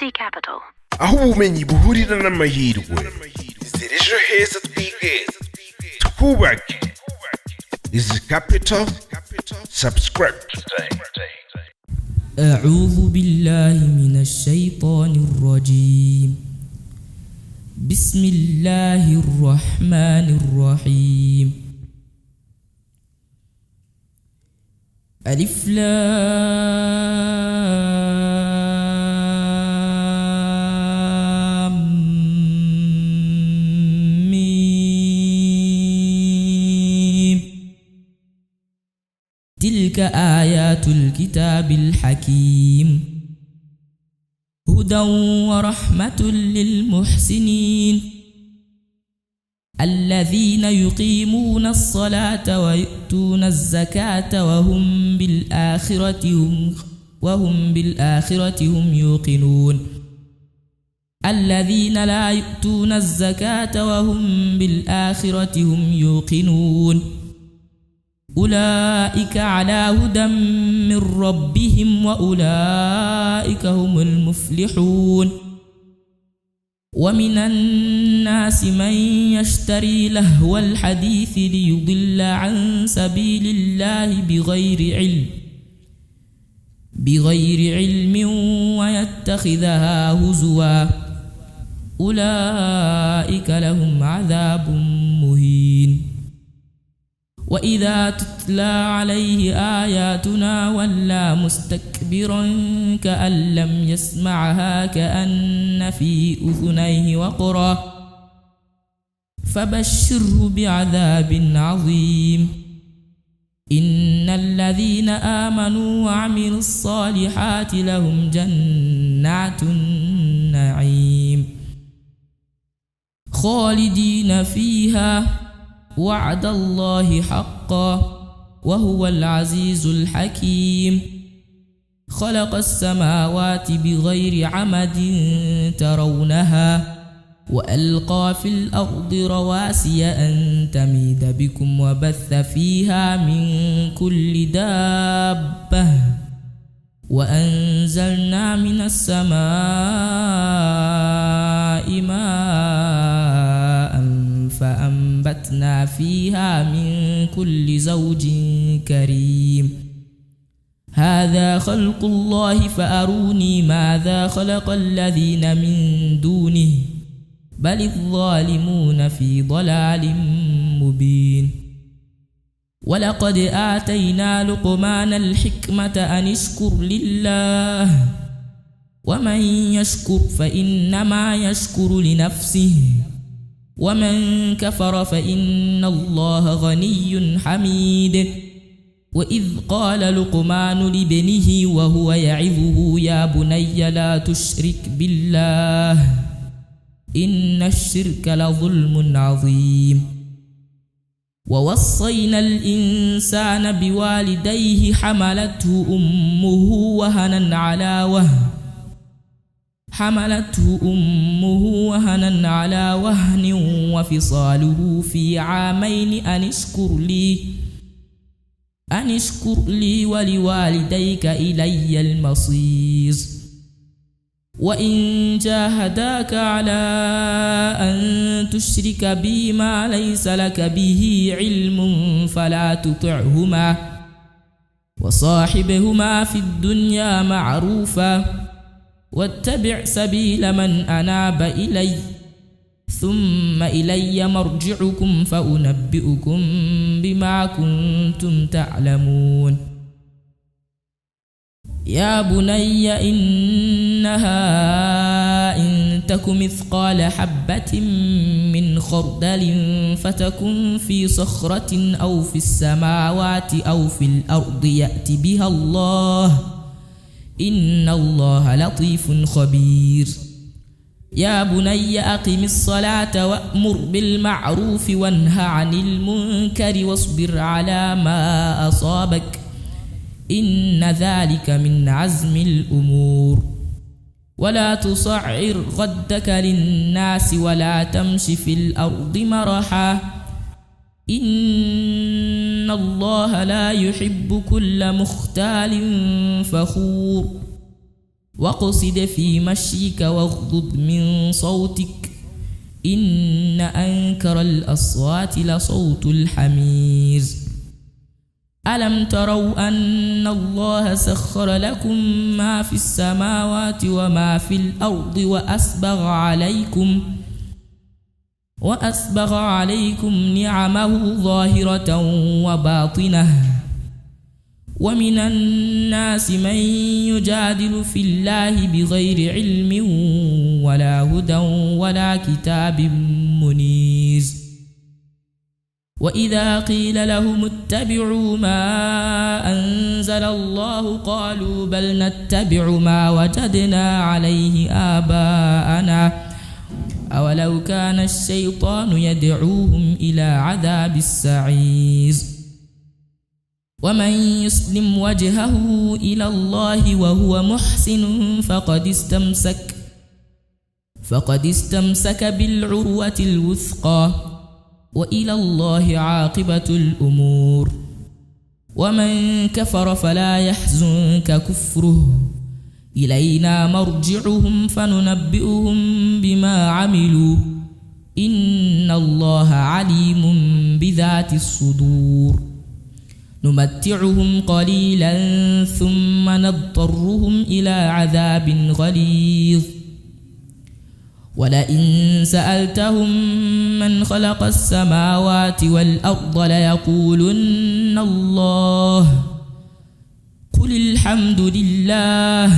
City Capital. aho ubumenyi buhurira n'amahirwe zira ejo heza twige twubake Easy Capital. Subscribe today. أعوذ بالله من الشيطان الرجيم. بسم الله الرحمن الرحيم. ألف لام ميم. تلك آيات الكتاب الحكيم هدى ورحمة للمحسنين الذين يقيمون الصلاة ويؤتون الزكاة وهم بالآخرة هم يوقنون الذين لا يؤتون الزكاة وهم بالآخرة هم يوقنون أولئك على هدى من ربهم وأولئك هم المفلحون. ومن الناس من يشتري لهو الحديث ليضل عن سبيل الله بغير علم ويتخذها هزوا أولئك لهم عذاب مهين. وإذا تتلى عليه آياتنا ولى مستكبرا كأن لم يسمعها كأن في أذنيه وقرا فبشره بعذاب عظيم. إن الذين آمنوا وعملوا الصالحات لهم جنات النعيم خالدين فيها وعد الله حقا وهو العزيز الحكيم. خلق السماوات بغير عمد ترونها وألقى في الأرض رواسي أن تميد بكم وبث فيها من كل دابة وأنزلنا من السماء ماء فأنبتنا فيها من كل زوج كريم. هذا خلق الله فأروني ماذا خلق الذين من دونه بل الظالمون في ضلال مبين. ولقد آتينا لقمان الحكمة أن اشكر لله ومن يشكر فإنما يشكر لنفسه ومن كفر فإن الله غني حميد. وإذ قال لقمان لابنه وهو يعظه يا بني لا تشرك بالله إن الشرك لظلم عظيم. ووصينا الإنسان بوالديه حملته أمه وهنا على وهن وفصاله في عامين أن اشكر لي ولوالديك إلي المصير. وإن جاهداك على أن تشرك بي ما ليس لك به علم فلا تطعهما وصاحبهما في الدنيا معروفا واتبع سبيل من أناب إلي ثم إلي مرجعكم فأنبئكم بما كنتم تعلمون. يا بني إنها إن تك مثقال حبة من خردل فتكن في صخرة أو في السماوات أو في الأرض يأت بها الله إن الله لطيف خبير. يا بني أقم الصلاة وأمر بالمعروف وانه عن المنكر واصبر على ما أصابك إن ذلك من عزم الأمور. ولا تصعر خدك للناس ولا تمش في الأرض مرحا إن الله لا يحب كل مختال فخور. واقصد في مشيك واغضض من صوتك إن أنكر الأصوات لصوت الحمير ألم تروا أن الله سخر لكم ما في السماوات وما في الأرض وأسبغ عليكم نعمه ظاهرة وباطنة ومن الناس من يجادل في الله بغير علم ولا هدى ولا كتاب منير وإذا قيل لهم اتبعوا ما أنزل الله قالوا بل نتبع ما وجدنا عليه آباءنا أولو كان الشيطان يدعوهم إلى عذاب السعير ومن يسلم وجهه إلى الله وهو محسن فقد استمسك بالعروة الوثقى وإلى الله عاقبة الأمور ومن كفر فلا يحزنك كفره إلينا مرجعهم فننبئهم بما عملوا إن الله عليم بذات الصدور نمتعهم قليلا ثم نضطرهم إلى عذاب غليظ ولئن سألتهم من خلق السماوات والأرض ليقولن الله قل الحمد لله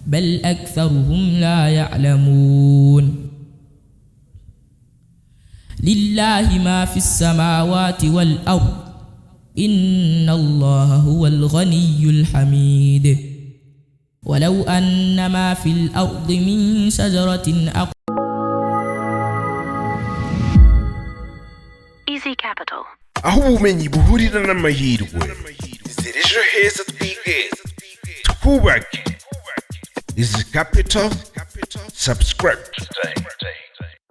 بل أكثرهم لا يعلمون لله ما في السماوات والأرض إن الله هو الغني الحميد ولو أن ما في الأرض من شجرة Easy Capital. aho ubumenyi buhurira n'amahirwe inzira ejo heza twigeze twubake Easy Capital subscribe